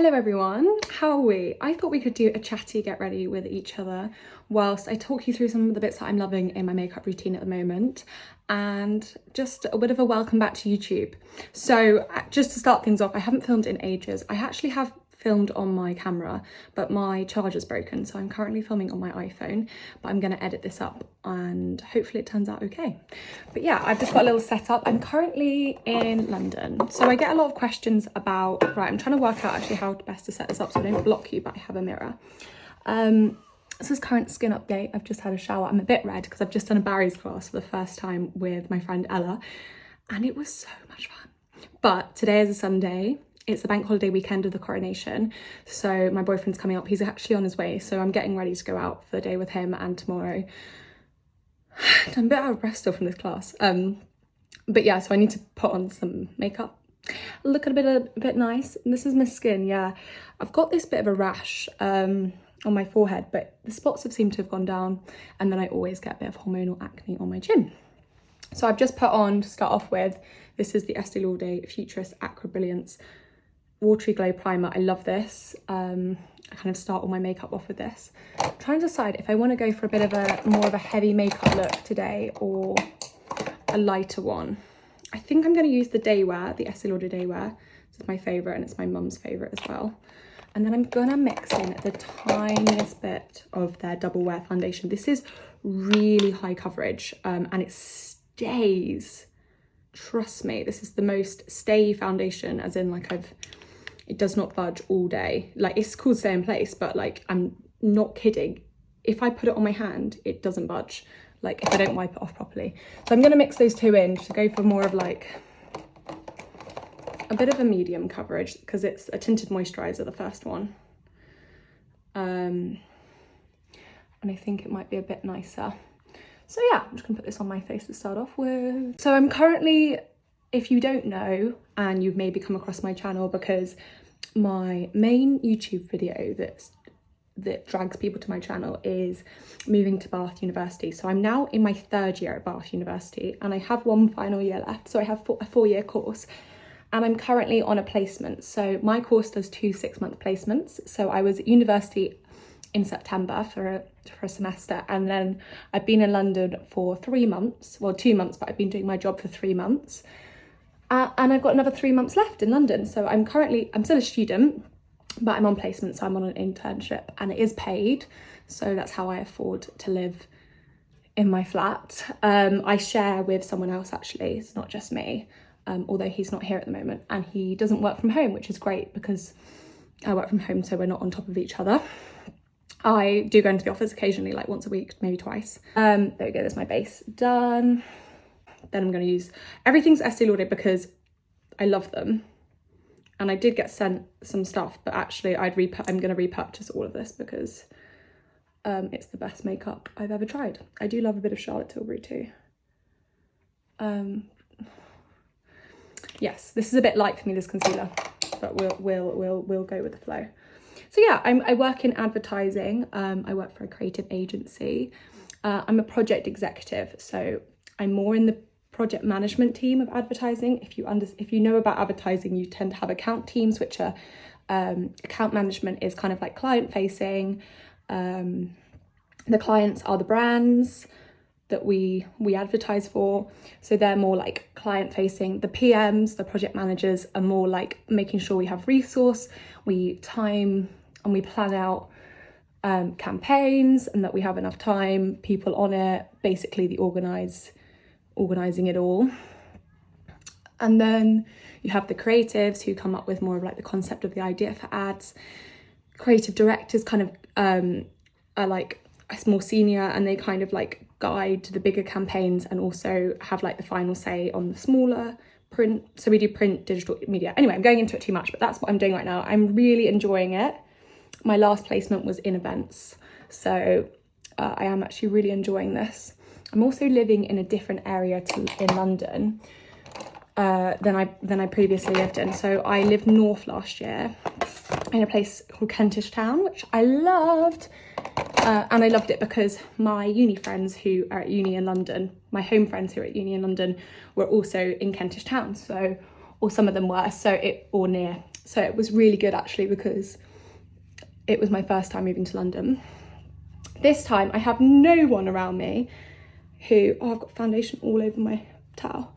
Hello everyone, how are we? I thought we could do a chatty get ready with each other whilst I talk you through some of the bits that I'm loving in my makeup routine at the moment, and just a bit of a welcome back to YouTube. So just to start things off, I haven't filmed in ages. I actually have filmed on my camera, but my charger's broken, so I'm currently filming on my iPhone, but I'm going to edit this up and hopefully it turns out okay. But yeah, I've just got a little setup. I'm currently in London, so I get a lot of questions about, right, I'm trying to work out actually how best to set this up so I don't block you, but I have a mirror. This is current skin update. I've just had a shower. I'm a bit red because I've just done a Barry's class for the first time with my friend Ella, and it was so much fun. But today is a Sunday. It's the bank holiday weekend of the coronation, so my boyfriend's coming up. He's actually on his way, so I'm getting ready to go out for the day with him and tomorrow. I'm a bit out of breath still from this class, but yeah, so I need to put on some makeup, look a bit nice. And this is my skin. Yeah, I've got this bit of a rash on my forehead, but the spots have seemed to have gone down, and then I always get a bit of hormonal acne on my chin. So I've just put on, to start off with, this is the Estee Lauder Futurist Aqua Brilliance Watery Glow Primer. I love this. I kind of start all my makeup off with this. I'm trying to decide if I want to go for a bit of a more of a heavy makeup look today or a lighter one. I think I'm going to use the Day Wear, the Estee Lauder Day Wear. This is my favourite, and it's my mum's favourite as well. And then I'm gonna mix in the tiniest bit of their Double Wear foundation. This is really high coverage, and it stays. Trust me, this is the most stay foundation, as in like it does not budge all day. Like, it's called Stay in Place, but like, I'm not kidding. If I put it on my hand, it doesn't budge, like if I don't wipe it off properly. So I'm gonna mix those two in to go for more of like a bit of a medium coverage, because it's a tinted moisturizer, the first one. And I think it might be a bit nicer. So yeah, I'm just gonna put this on my face to start off with. So I'm currently, if you don't know, and you've maybe come across my channel because my main YouTube video that drags people to my channel is moving to Bath University. So I'm now in my third year at Bath University, and I have one final year left. So I have a 4-year course, and I'm currently on a placement. So my course does 2 6-month placements. So I was at university in September for a semester, and then I've been in London for 3 months, well 2 months, but I've been doing my job for 3 months, and I've got another 3 months left in London. So I'm still a student, but I'm on placement, so I'm on an internship, and it is paid, so that's how I afford to live in my flat. I share with someone else, actually. It's not just me, although he's not here at the moment, and he doesn't work from home, which is great because I work from home, so we're not on top of each other. I do go into the office occasionally, like once a week, maybe twice. There we go, there's my base done. Then I'm going to use, everything's Estee Lauder because I love them. And I did get sent some stuff, but actually I'm going to repurchase all of this because it's the best makeup I've ever tried. I do love a bit of Charlotte Tilbury too. Yes, this is a bit light for me, this concealer, but we'll go with the flow. So yeah, I work in advertising. I work for a creative agency. I'm a project executive, so I'm more in the project management team of advertising. If you know about advertising, you tend to have account teams, which are account management is kind of like client facing. The clients are the brands that we advertise for, so they're more like client facing. The PMs, the project managers, are more like making sure we have resource, we time and we plan out campaigns, and that we have enough time, people on it, basically the organising it all. And then you have the creatives who come up with more of like the concept of the idea for ads. Creative directors kind of are like more senior, and they kind of like guide the bigger campaigns and also have like the final say on the smaller print. So we do print, digital media. Anyway, I'm going into it too much, but that's what I'm doing right now. I'm really enjoying it. My last placement was in events, so I am actually really enjoying this. I'm also living in a different area in London than I previously lived in. So I lived north last year in a place called Kentish Town, which I loved. And I loved it because my uni friends who are at uni in London, my home friends who are at uni in London, were also in Kentish Town. So, or some of them were, or near. So it was really good actually, because it was my first time moving to London. This time I have no one around me who, oh, I've got foundation all over my towel,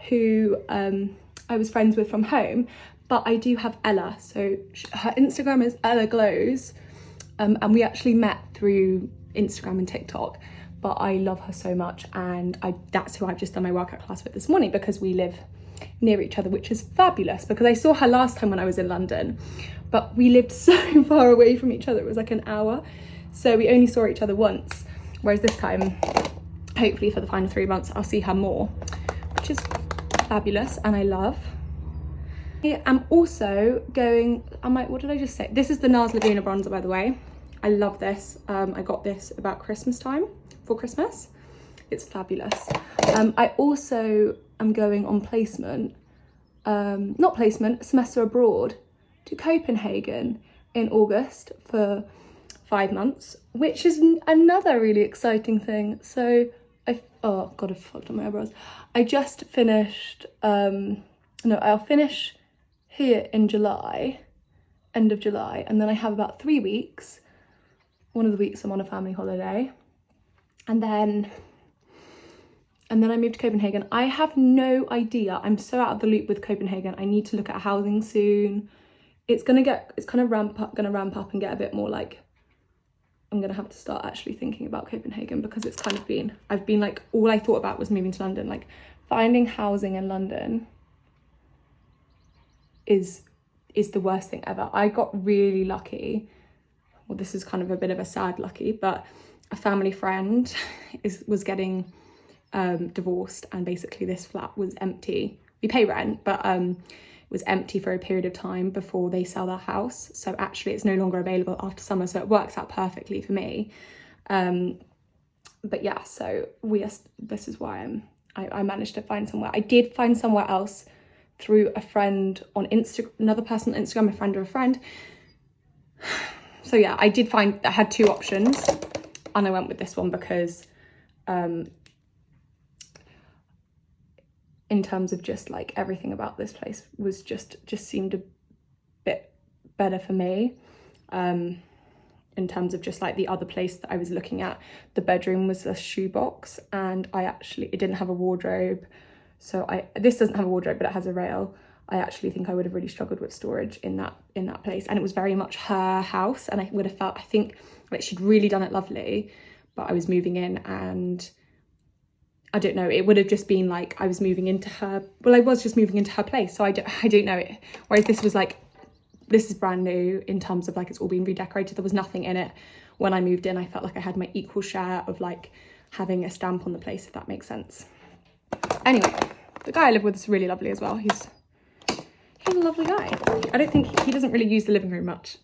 who I was friends with from home, but I do have Ella. So her Instagram is Ella Glows, and we actually met through Instagram and TikTok, but I love her so much, and that's who I've just done my workout class with this morning, because we live near each other, which is fabulous, because I saw her last time when I was in London, but we lived so far away from each other. It was like an hour, so we only saw each other once, whereas this time, hopefully for the final 3 months, I'll see her more, which is fabulous and I love. I'm also going, what did I just say? This is the NARS Laguna bronzer, by the way. I love this. I got this about Christmas time, for Christmas. It's fabulous. I also am going on placement, not placement, semester abroad to Copenhagen in August for 5 months, which is another really exciting thing. So oh God, I've fucked up my eyebrows. I just finished, I'll finish here in July, end of July, and then I have about 3 weeks. One of the weeks I'm on a family holiday, and then I moved to Copenhagen. I have no idea. I'm so out of the loop with Copenhagen. I need to look at housing soon. It's gonna ramp up and get a bit more like, I'm gonna have to start actually thinking about Copenhagen, because it's kind of I've been like, all I thought about was moving to London. Like, finding housing in London is the worst thing ever. I got really lucky. Well, this is kind of a bit of a sad lucky, but a family friend was getting divorced, and basically this flat was empty. We pay rent, but it was empty for a period of time before they sell their house. So actually it's no longer available after summer, so it works out perfectly for me. But yeah, so this is why I managed to find somewhere. I did find somewhere else through a friend on Instagram, another person on Instagram, a friend of a friend. So yeah, I had 2 options, and I went with this one because in terms of just like everything about this place was just seemed a bit better for me. In terms of just like the other place that I was looking at, the bedroom was a shoebox, and it didn't have a wardrobe. So this doesn't have a wardrobe, but it has a rail. I actually think I would have really struggled with storage in that place, and it was very much her house, and I would have felt, I think like she'd really done it lovely, but I was moving in, and I don't know, it would have just been like I was moving into her, well, I was just moving into her place, so I don't know it. Whereas this was like, this is brand new in terms of like it's all been redecorated. There was nothing in it when I moved in. I felt like I had my equal share of like having a stamp on the place, if that makes sense. Anyway, the guy I live with is really lovely as well. He's a lovely guy. I don't think he doesn't really use the living room much,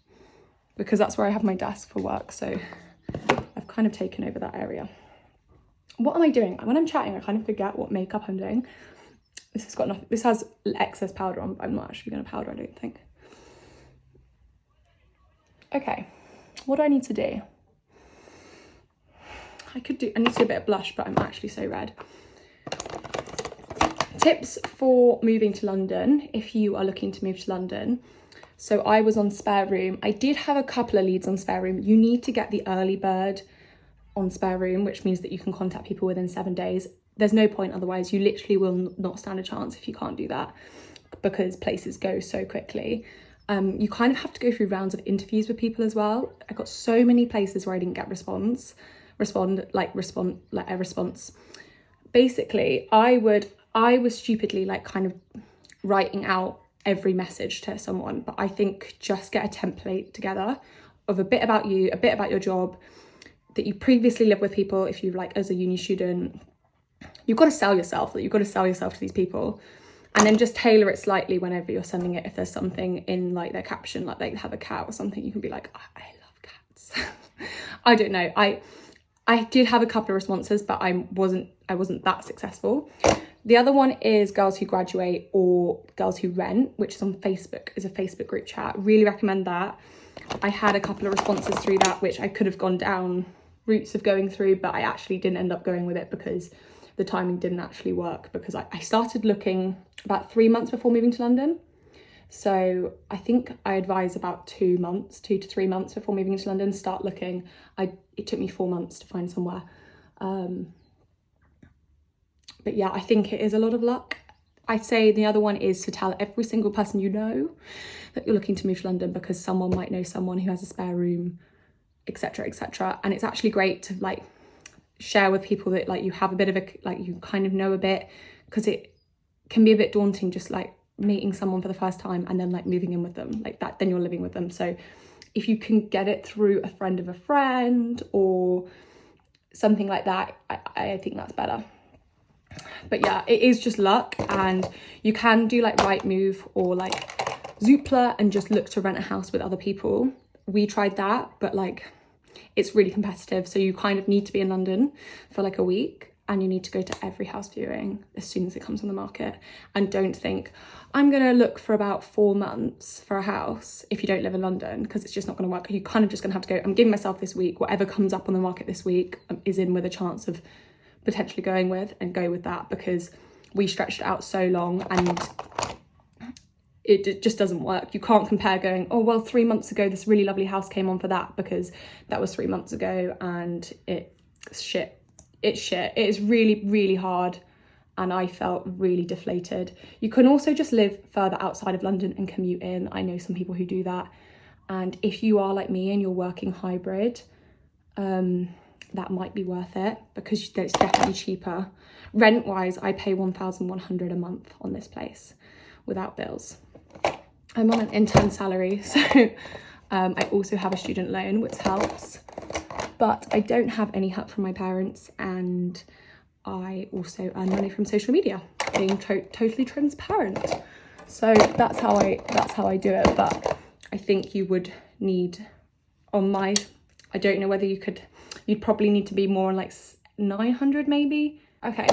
because that's where I have my desk for work, so I've kind of taken over that area. What am I doing? When I'm chatting, I kind of forget what makeup I'm doing. This has got nothing. This has excess powder on, but I'm not actually going to powder, I don't think. Okay, what do I need to do? I need to do a bit of blush, but I'm actually so red. Tips for moving to London, if you are looking to move to London. So I was on Spare Room. I did have a couple of leads on Spare Room. You need to get the early bird on Spare Room, which means that you can contact people within 7 days. There's no point otherwise. You literally will not stand a chance if you can't do that, because places go so quickly. You kind of have to go through rounds of interviews with people as well. I got so many places where I didn't get a response. Basically, I was stupidly like kind of writing out every message to someone, but I think just get a template together of a bit about you, a bit about your job, that you previously lived with people. If you like, as a uni student, you've got to sell yourself, to these people, and then just tailor it slightly whenever you're sending it. If there's something in like their caption, like they have a cat or something, you can be like, I love cats. I don't know. I did have a couple of responses, but I wasn't that successful. The other one is Girls Who Graduate or Girls Who Rent, which is on Facebook, is a Facebook group chat. Really recommend that. I had a couple of responses through that, which I could have gone down routes of going through, but I actually didn't end up going with it because the timing didn't actually work, because I started looking about 3 months before moving to London. So I think I advise about 2 months, 2 to 3 months before moving into London, start looking. It took me 4 months to find somewhere. But yeah, I think it is a lot of luck. I'd say the other one is to tell every single person you know that you're looking to move to London, because someone might know someone who has a spare room, etc, etc. And it's actually great to like share with people that like you have a bit of a, like you kind of know a bit, because it can be a bit daunting just like meeting someone for the first time and then like moving in with them like that, then you're living with them. So if you can get it through a friend of a friend or something like that, I think that's better. But yeah, it is just luck, and you can do like Rightmove or like Zoopla and just look to rent a house with other people. We tried that, but like it's really competitive, so you kind of need to be in London for like a week, and you need to go to every house viewing as soon as it comes on the market. And don't think I'm gonna look for about 4 months for a house if you don't live in London, because it's just not gonna work. You're kind of just gonna have to go, I'm giving myself this week, whatever comes up on the market this week is in with a chance of potentially going with, and go with that, because we stretched it out so long and it just doesn't work. You can't compare going, oh well, 3 months ago this really lovely house came on for that, because that was 3 months ago and it's shit. It's shit. It is really, really hard, and I felt really deflated. You can also just live further outside of London and commute in. I know some people who do that, and if you are like me and you're working hybrid, that might be worth it, because it's definitely cheaper. Rent wise, I pay 1,100 a month on this place without bills. I'm on an intern salary, so I also have a student loan, which helps, but I don't have any help from my parents, and I also earn money from social media, being totally transparent. So that's how I do it. But I think you would need, I don't know whether you'd probably need to be more on like 900 maybe. Okay,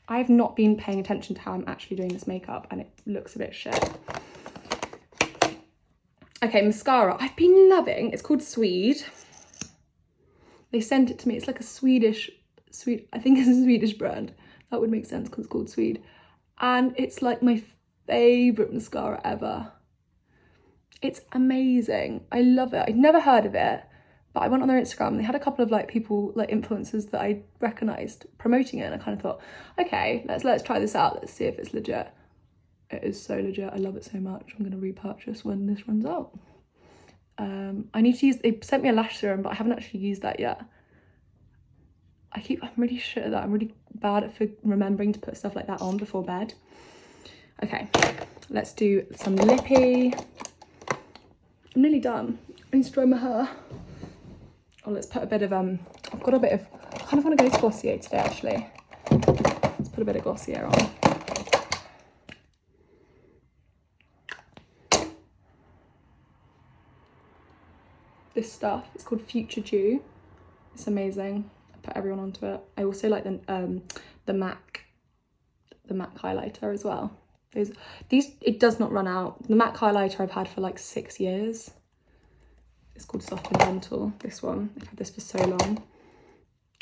I've not been paying attention to how I'm actually doing this makeup, and it looks a bit shit. Okay, mascara I've been loving. It's called Swede. They sent it to me. It's like a Swedish, I think it's a Swedish brand. That would make sense because it's called Swede. And it's like my favourite mascara ever. It's amazing. I love it. I'd never heard of it, but I went on their Instagram and they had a couple of like people, like influencers that I recognised promoting it, and I kind of thought, okay, let's try this out. Let's see if it's legit. It is so legit. I love it so much. I'm going to repurchase when this runs out. I need to use, they sent me a lash serum, but I haven't actually used that yet. I'm really shit at that. I'm really bad at remembering to put stuff like that on before bed. Okay, let's do some lippy. I'm nearly done. I need to dry my hair. Oh, let's put a bit of, I've got a bit of, I kind of want to go Glossier today actually. Let's put a bit of Glossier on. This stuff, it's called Future Dew. It's amazing. I put everyone onto it. I also like the MAC highlighter as well. These it does not run out. The MAC highlighter I've had for like 6 years. It's called Soft and Gentle. This one, I've had this for so long.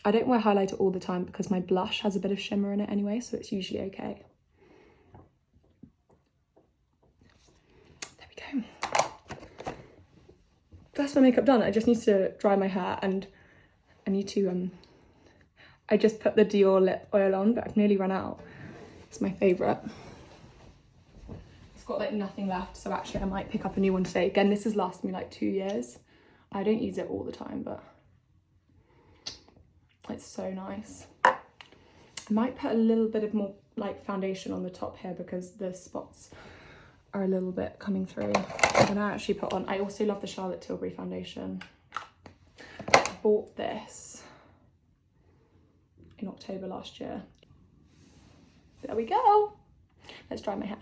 I don't wear highlighter all the time because my blush has a bit of shimmer in it anyway, so it's usually okay. There we go. That's my makeup done. I just need to dry my hair, and I need to I just put the Dior lip oil on, but I've nearly run out. It's my favourite. It's got like nothing left, so actually I might pick up a new one today. Again, this has lasted me like 2 years. I don't use it all the time, but it's so nice. I might put a little bit of more like foundation on the top here because the spots are a little bit coming through. I'm gonna actually put on, I also love the Charlotte Tilbury foundation. I bought this in October last year. There we go. Let's dry my hair.